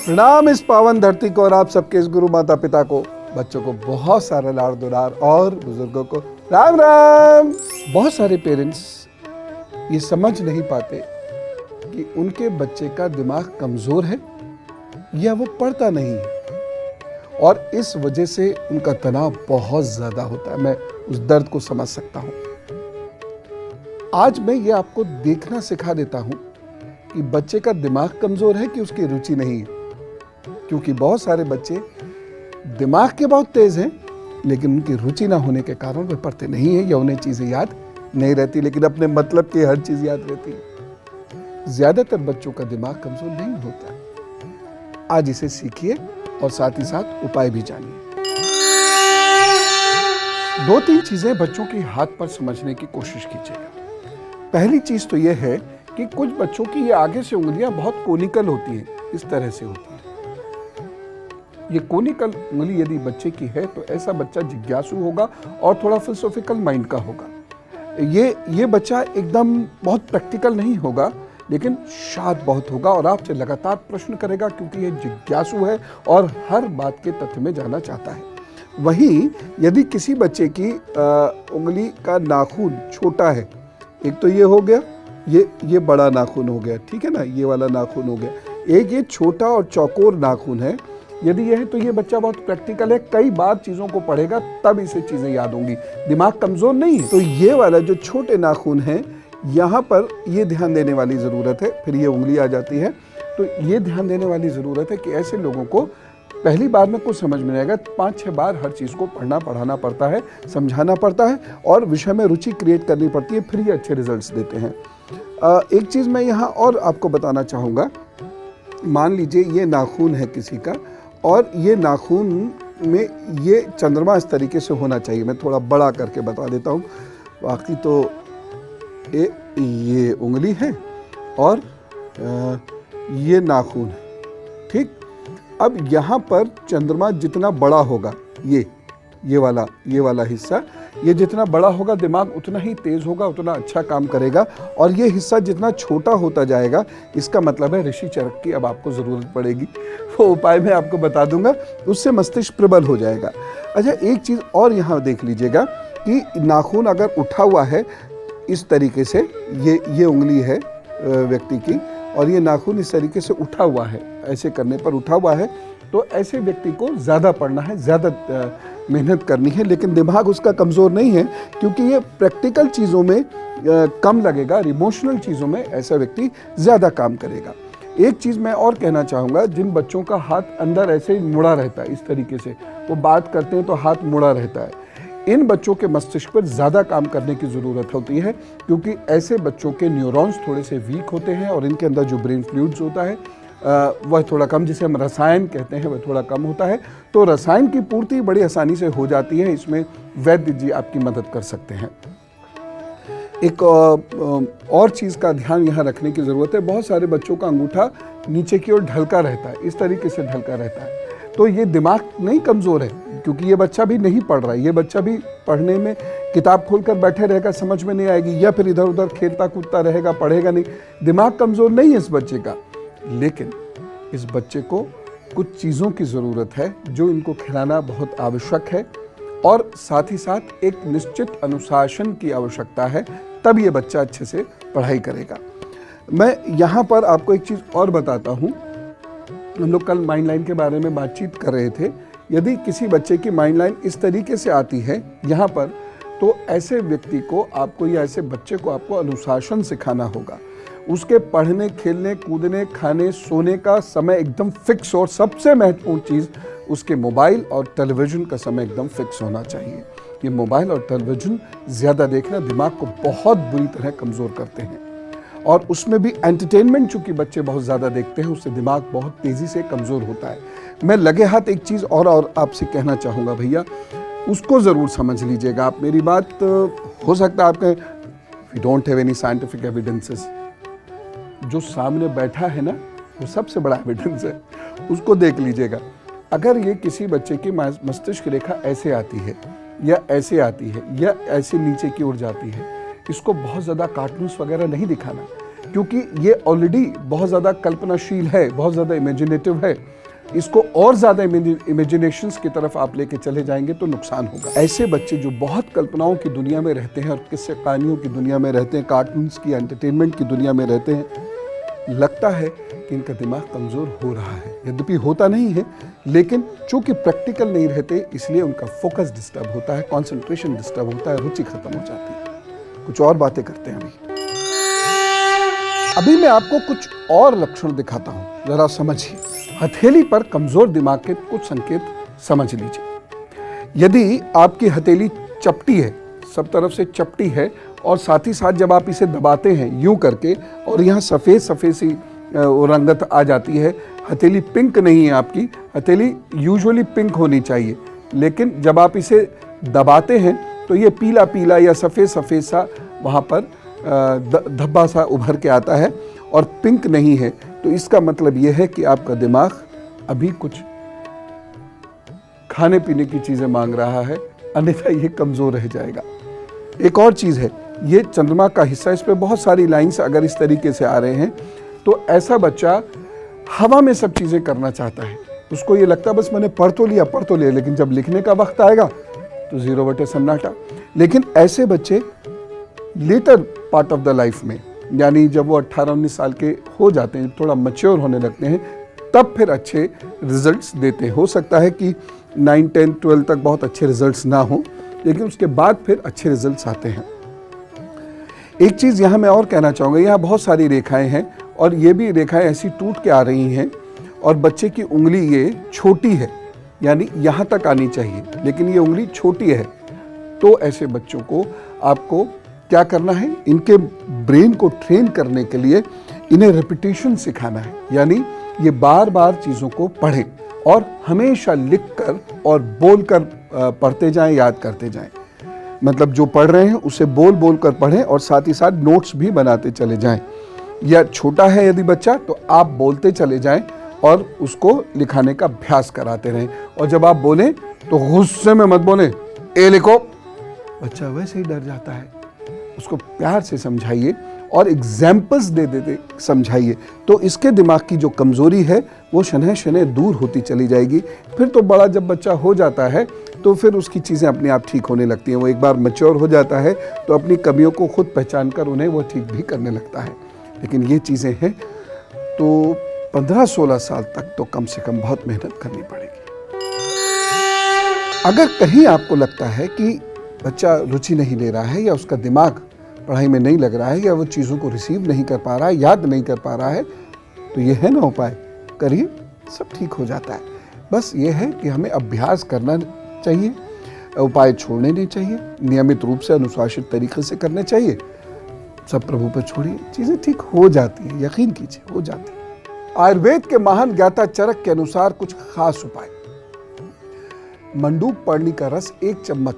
प्रणाम इस पावन धरती को और आप सबके इस गुरु माता पिता को, बच्चों को बहुत सारा लाड़ दुलार और बुजुर्गों को राम राम। बहुत सारे पेरेंट्स ये समझ नहीं पाते कि उनके बच्चे का दिमाग कमजोर है या वो पढ़ता नहीं है, और इस वजह से उनका तनाव बहुत ज्यादा होता है। मैं उस दर्द को समझ सकता हूं। आज मैं ये आपको देखना सिखा देता हूं कि बच्चे का दिमाग कमजोर है कि उसकी रुचि नहीं है, क्योंकि बहुत सारे बच्चे दिमाग के बहुत तेज हैं लेकिन उनकी रुचि ना होने के कारण वे पढ़ते नहीं हैं या उन्हें चीजें याद नहीं रहती, लेकिन अपने मतलब की हर चीज याद रहती है। ज्यादातर बच्चों का दिमाग कमजोर नहीं होता। आज इसे सीखिए और साथ ही साथ उपाय भी जानिए। 2-3 चीजें बच्चों की हाथ पर समझने की कोशिश कीजिएगा। पहली चीज तो यह है कि कुछ बच्चों की ये आगे से उंगलियां बहुत कोनिकल होती हैं, इस तरह से होती है। ये कोनिकल उंगली यदि बच्चे की है तो ऐसा बच्चा जिज्ञासु होगा और थोड़ा फिलोसॉफिकल माइंड का होगा। ये बच्चा एकदम बहुत प्रैक्टिकल नहीं होगा, लेकिन शांत बहुत होगा और आपसे लगातार प्रश्न करेगा, क्योंकि ये जिज्ञासु है और हर बात के तथ्य में जाना चाहता है। वहीं यदि किसी बच्चे की उंगली का नाखून छोटा है, एक तो ये हो गया, ये बड़ा नाखून हो गया, ठीक है ना, ये वाला नाखून हो गया, एक ये छोटा और चौकोर नाखून है, यदि यह है तो ये बच्चा बहुत प्रैक्टिकल है, कई बार चीजों को पढ़ेगा तब इसे चीजें याद होंगी, दिमाग कमजोर नहीं है। तो ये वाला जो छोटे नाखून है, यहाँ पर ये ध्यान देने वाली जरूरत है। फिर ये उंगली आ जाती है, तो ये ध्यान देने वाली जरूरत है कि ऐसे लोगों को पहली बार में कुछ समझ में नहीं आएगा, 5-6 बार हर चीज को पढ़ना पढ़ाना पड़ता है, समझाना पड़ता है और विषय में रुचि क्रिएट करनी पड़ती है, फिर ये अच्छे रिजल्ट्स देते हैं। एक चीज मैं यहाँ और आपको बताना चाहूँगा। मान लीजिए ये नाखून है किसी का, और ये नाखून में ये चंद्रमा इस तरीके से होना चाहिए। मैं थोड़ा बड़ा करके बता देता हूँ। बाकी तो ये उंगली है और ये नाखून है, ठीक। अब यहाँ पर चंद्रमा जितना बड़ा होगा, ये वाला हिस्सा, ये जितना बड़ा होगा दिमाग उतना ही तेज होगा, उतना अच्छा काम करेगा। और ये हिस्सा जितना छोटा होता जाएगा, इसका मतलब है ऋषि चरक की अब आपको जरूरत पड़ेगी। वो उपाय मैं आपको बता दूंगा, उससे मस्तिष्क प्रबल हो जाएगा। अच्छा, एक चीज और यहाँ देख लीजिएगा कि नाखून अगर उठा हुआ है इस तरीके से, ये उंगली है व्यक्ति की, और ये नाखून इस तरीके से उठा हुआ है, ऐसे करने पर उठा हुआ है, तो ऐसे व्यक्ति को ज़्यादा पढ़ना है, ज़्यादा मेहनत करनी है, लेकिन दिमाग उसका कमज़ोर नहीं है, क्योंकि ये प्रैक्टिकल चीज़ों में कम लगेगा, इमोशनल चीज़ों में ऐसा व्यक्ति ज़्यादा काम करेगा। एक चीज़ मैं और कहना चाहूँगा, जिन बच्चों का हाथ अंदर ऐसे ही मुड़ा रहता है, इस तरीके से वो बात करते हैं तो हाथ मुड़ा रहता है, इन बच्चों के मस्तिष्क पर ज़्यादा काम करने की ज़रूरत होती है, क्योंकि ऐसे बच्चों के न्यूरॉन्स थोड़े से वीक होते हैं और इनके अंदर जो ब्रेन फ्लूइड्स होता है वह थोड़ा कम, जिसे हम रसायन कहते हैं, वह थोड़ा कम होता है। तो रसायन की पूर्ति बड़ी आसानी से हो जाती है, इसमें वैद्य जी आपकी मदद कर सकते हैं। एक और चीज़ का ध्यान यहाँ रखने की ज़रूरत है। बहुत सारे बच्चों का अंगूठा नीचे की ओर ढलका रहता है, इस तरीके से ढलका रहता है, तो ये दिमाग नहीं कमज़ोर है, क्योंकि ये बच्चा भी नहीं पढ़ रहा है। ये बच्चा भी पढ़ने में किताब खोलकर बैठे रहेगा, समझ में नहीं आएगी, या फिर इधर उधर खेलता कूदता रहेगा, पढ़ेगा नहीं। दिमाग कमज़ोर नहीं है इस बच्चे का, लेकिन इस बच्चे को कुछ चीज़ों की ज़रूरत है जो इनको खिलाना बहुत आवश्यक है, और साथ ही साथ एक निश्चित अनुशासन की आवश्यकता है, तब ये बच्चा अच्छे से पढ़ाई करेगा। मैं यहाँ पर आपको एक चीज़ और बताता हूँ। हम लोग कल माइंड लाइन के बारे में बातचीत कर रहे थे। यदि किसी बच्चे की माइंड लाइन इस तरीके से आती है यहाँ पर, तो ऐसे व्यक्ति को आपको या ऐसे बच्चे को आपको अनुशासन सिखाना होगा। उसके पढ़ने, खेलने, कूदने, खाने, सोने का समय एकदम फिक्स, और सबसे महत्वपूर्ण चीज़ उसके मोबाइल और टेलीविज़न का समय एकदम फिक्स होना चाहिए। ये मोबाइल और टेलीविज़न ज़्यादा देखना दिमाग को बहुत बुरी तरह कमज़ोर करते हैं, और उसमें भी एंटरटेनमेंट चूँकि बच्चे बहुत ज़्यादा देखते हैं, उससे दिमाग बहुत तेज़ी से कमज़ोर होता है। मैं लगे हाथ एक चीज़ और आपसे कहना चाहूँगा भैया, उसको ज़रूर समझ लीजिएगा आप मेरी बात। हो सकता है आपके we don't have any scientific evidences, जो सामने बैठा है ना वो सबसे बड़ा एविडेंस है, उसको देख लीजिएगा। अगर ये किसी बच्चे की मस्तिष्क रेखा ऐसे आती है या ऐसे आती है या ऐसे नीचे की ओर जाती है, इसको बहुत ज़्यादा कार्टून्स वगैरह नहीं दिखाना, क्योंकि ये ऑलरेडी बहुत ज़्यादा कल्पनाशील है, बहुत ज़्यादा इमेजिनेटिव है। इसको और ज़्यादा इमेजिनेशंस की तरफ आप लेके चले जाएंगे तो नुकसान होगा। ऐसे बच्चे जो बहुत कल्पनाओं की दुनिया में रहते हैं और किस्से कहानियों की दुनिया में रहते हैं, कार्टून्स की, एंटरटेनमेंट की दुनिया में रहते हैं, लगता है कि इनका दिमाग कमज़ोर हो रहा है। यद्यपि होता नहीं है, लेकिन चूंकि प्रैक्टिकल नहीं रहते इसलिए उनका फोकस डिस्टर्ब होता है, कंसंट्रेशन डिस्टर्ब होता है, रुचि खत्म हो जाती है। कुछ और बातें करते हैं अभी मैं आपको कुछ और लक्षण दिखाता हूं, जरा समझिए। हथेली पर कमजोर दिमाग के कुछ संकेत समझ लीजिए। यदि आपकी हथेली चपटी है, सब तरफ से चपटी है, और साथ ही साथ जब आप इसे दबाते हैं यूं करके और यहाँ सफ़ेद सफ़ेद सी रंगत आ जाती है, हथेली पिंक नहीं है आपकी, हथेली यूजुअली पिंक होनी चाहिए, लेकिन जब आप इसे दबाते हैं तो ये पीला पीला या सफ़ेद सफ़ेद सा वहाँ पर धब्बा सा उभर के आता है और पिंक नहीं है, तो इसका मतलब यह है कि आपका दिमाग अभी कुछ खाने पीने की चीज़ें मांग रहा है, अन्यथा ये कमज़ोर रह जाएगा। एक और चीज़ है, ये चंद्रमा का हिस्सा, इस पर बहुत सारी लाइंस अगर इस तरीके से आ रहे हैं तो ऐसा बच्चा हवा में सब चीज़ें करना चाहता है। उसको ये लगता है बस मैंने पढ़ तो लिया, लेकिन जब लिखने का वक्त आएगा तो 0 बटे सन्नाटा। लेकिन ऐसे बच्चे later part of the life में, यानी जब वो 18-19 साल के हो जाते हैं, थोड़ा मैच्योर होने लगते हैं, तब फिर अच्छे रिजल्ट्स देते हैं। हो सकता है कि 9, 10, 12 तक बहुत अच्छे रिजल्ट्स ना हो, लेकिन उसके बाद फिर अच्छे रिजल्ट्स आते हैं। एक चीज़ यहाँ मैं और कहना चाहूँगा, यहाँ बहुत सारी रेखाएं हैं और ये भी रेखाएं ऐसी टूट के आ रही हैं और बच्चे की उंगली ये छोटी है, यानी यहाँ तक आनी चाहिए, लेकिन ये उंगली छोटी है। तो ऐसे बच्चों को आपको क्या करना है, इनके ब्रेन को ट्रेन करने के लिए इन्हें रिपीटेशन सिखाना है, यानी ये बार बार चीज़ों को पढ़ें और हमेशा लिखकर और बोलकर पढ़ते जाएं, याद करते जाएं। मतलब जो पढ़ रहे हैं उसे बोल बोल कर पढ़ें और साथ ही साथ नोट्स भी बनाते चले जाएं। या छोटा है यदि बच्चा तो आप बोलते चले जाएं और उसको लिखाने का अभ्यास कराते रहें। और जब आप बोलें तो गुस्से में मत बोलें, ए लिखो, बच्चा वैसे ही डर जाता है। उसको प्यार से समझाइए और एग्जाम्पल्स दे देते समझाइए, तो इसके दिमाग की जो कमज़ोरी है वो शनह शनह दूर होती चली जाएगी। फिर तो बड़ा जब बच्चा हो जाता है तो फिर उसकी चीज़ें अपने आप ठीक होने लगती हैं। वो एक बार मैच्योर हो जाता है तो अपनी कमियों को खुद पहचान कर उन्हें वो ठीक भी करने लगता है। लेकिन ये चीज़ें हैं तो 15-16 साल तक तो कम से कम बहुत मेहनत करनी पड़ेगी। अगर कहीं आपको लगता है कि बच्चा रुचि नहीं ले रहा है या उसका दिमाग पढ़ाई में नहीं लग रहा है या वो चीज़ों को रिसीव नहीं कर पा रहा है, याद नहीं कर पा रहा है, तो ये है ना उपाय, करिए, सब ठीक हो जाता है। बस ये है कि हमें अभ्यास करना चाहिए, उपाय छोड़ने नहीं चाहिए, नियमित रूप से अनुशासित तरीके से करने चाहिए, सब प्रभु पर छोड़िए, चीज़ें ठीक हो जाती हैं, यकीन कीजिए हो जाती है। आयुर्वेद के महान ज्ञाता चरक के अनुसार कुछ खास उपाय। मंडूक पर्णी का रस 1 चम्मच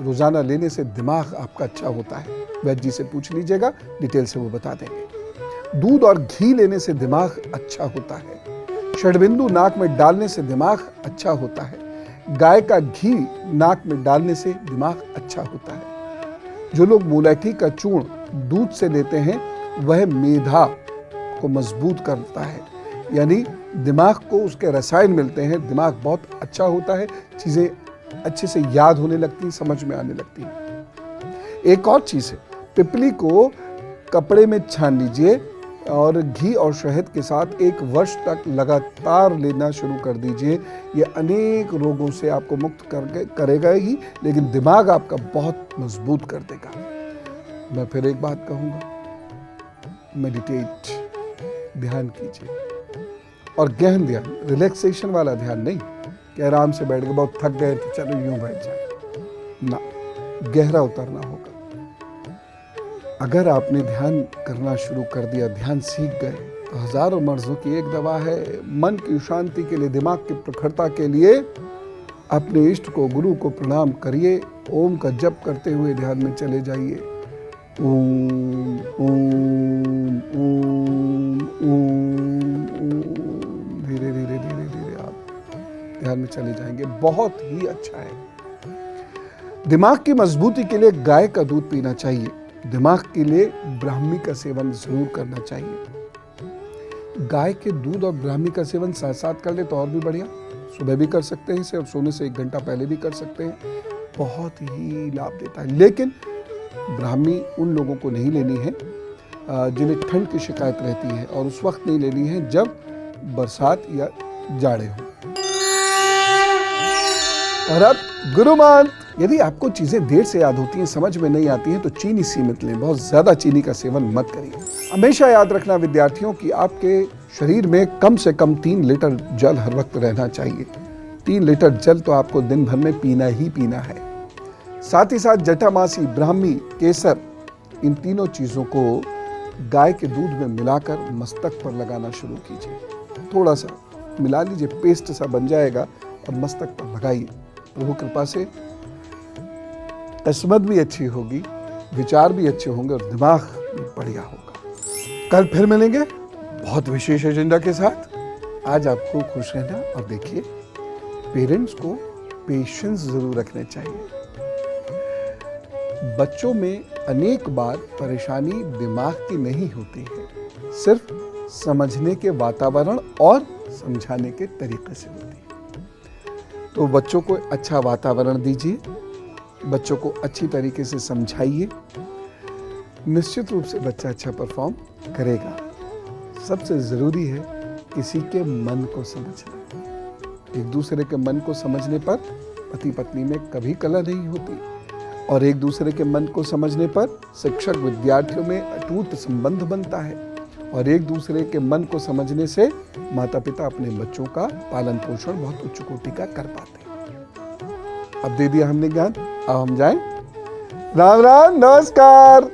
रोजाना लेने से दिमाग आपका अच्छा होता है। वैद्य जी से पूछ लीजिएगा, डिटेल से वो बता देंगे। दूध और घी लेने से दिमाग अच्छा होता है। षड्बिंदु नाक में डालने से दिमाग अच्छा होता है। गाय का घी नाक में डालने से दिमाग अच्छा होता है। जो लोग मुलैठी का चूर्ण दूध से लेते हैं वह मेधा को मजबूत करता है, यानी दिमाग को उसके रसायन मिलते हैं, दिमाग बहुत अच्छा होता है, चीज़ें अच्छे से याद होने लगती हैं, समझ में आने लगती हैं। एक और चीज़ है, पिपली को कपड़े में छान लीजिए और घी और शहद के साथ 1 वर्ष तक लगातार लेना शुरू कर दीजिए। ये अनेक रोगों से आपको मुक्त करेगा ही, लेकिन दिमाग आपका बहुत मजबूत कर देगा। मैं फिर एक बात कहूँगा, मेडिटेट, ध्यान कीजिए, और गहन ध्यान, रिलैक्सेशन वाला ध्यान नहीं कि आराम से बैठ के बहुत थक गए तो चलो यूं बैठ जाए ना, गहरा उतरना होगा। अगर आपने ध्यान करना शुरू कर दिया, ध्यान सीख गए, तो हजारों मर्जों की एक दवा है। मन की शांति के लिए, दिमाग की प्रखरता के लिए अपने इष्ट को, गुरु को प्रणाम करिए, ओम का जप करते हुए ध्यान में चले जाइए। ओम ओम ओम ओम, धीरे धीरे धीरे धीरे आप ध्यान में चले जाएंगे, बहुत ही अच्छा है। दिमाग की मजबूती के लिए गाय का दूध पीना चाहिए। दिमाग के लिए ब्राह्मी का सेवन जरूर करना चाहिए। गाय के दूध और ब्राह्मी का सेवन साथ साथ कर ले तो और भी बढ़िया। सुबह भी कर सकते हैं इसे और सोने से 1 घंटा पहले भी कर सकते हैं, बहुत ही लाभ देता है। लेकिन ब्राह्मी उन लोगों को नहीं लेनी है जिन्हें ठंड की शिकायत रहती है, और उस वक्त नहीं लेनी है जब बरसात या जाड़े हो। और अब गुरु मंत्र। यदि आपको चीजें देर से याद होती हैं, समझ में नहीं आती हैं, तो चीनी सीमित लें। बहुत ज्यादा चीनी का सेवन मत करिए। हमेशा याद रखना विद्यार्थियों कि आपके शरीर में कम से कम 3 लीटर जल हर वक्त रहना चाहिए। 3 लीटर जल तो आपको दिन भर में पीना ही पीना है। साथ ही साथ जटामासी, ब्राह्मी, केसर, इन तीनों चीजों को गाय के दूध में मिलाकर मस्तक पर लगाना शुरू कीजिए। थोड़ा सा मिला लीजिए, पेस्ट सा बन जाएगा और मस्तक पर लगाइए। प्रभु कृपा से किस्मत भी अच्छी होगी, विचार भी अच्छे होंगे और दिमाग भी बढ़िया होगा। कल फिर मिलेंगे बहुत विशेष एजेंडा के साथ। आज आपको खुश रहना, और देखिए पेरेंट्स को पेशेंस जरूर रखने चाहिए। बच्चों में अनेक बार परेशानी दिमाग की नहीं होती है, सिर्फ समझने के वातावरण और समझाने के तरीके से होती है। तो बच्चों को अच्छा वातावरण दीजिए, बच्चों को अच्छी तरीके से समझाइए। निश्चित रूप से बच्चा अच्छा परफॉर्म करेगा। सबसे ज़रूरी है किसी के मन को समझना। एक दूसरे के मन को समझने पर पति पत्नी में कभी कलह नहीं होती, और एक दूसरे के मन को समझने पर शिक्षक विद्यार्थियों में अटूट संबंध बनता है, और एक दूसरे के मन को समझने से माता पिता अपने बच्चों का पालन पोषण बहुत उच्च कोटि का कर पाते हैं। अब दे दिया हमने ज्ञान, अब हम जाएं। राम राम, नमस्कार।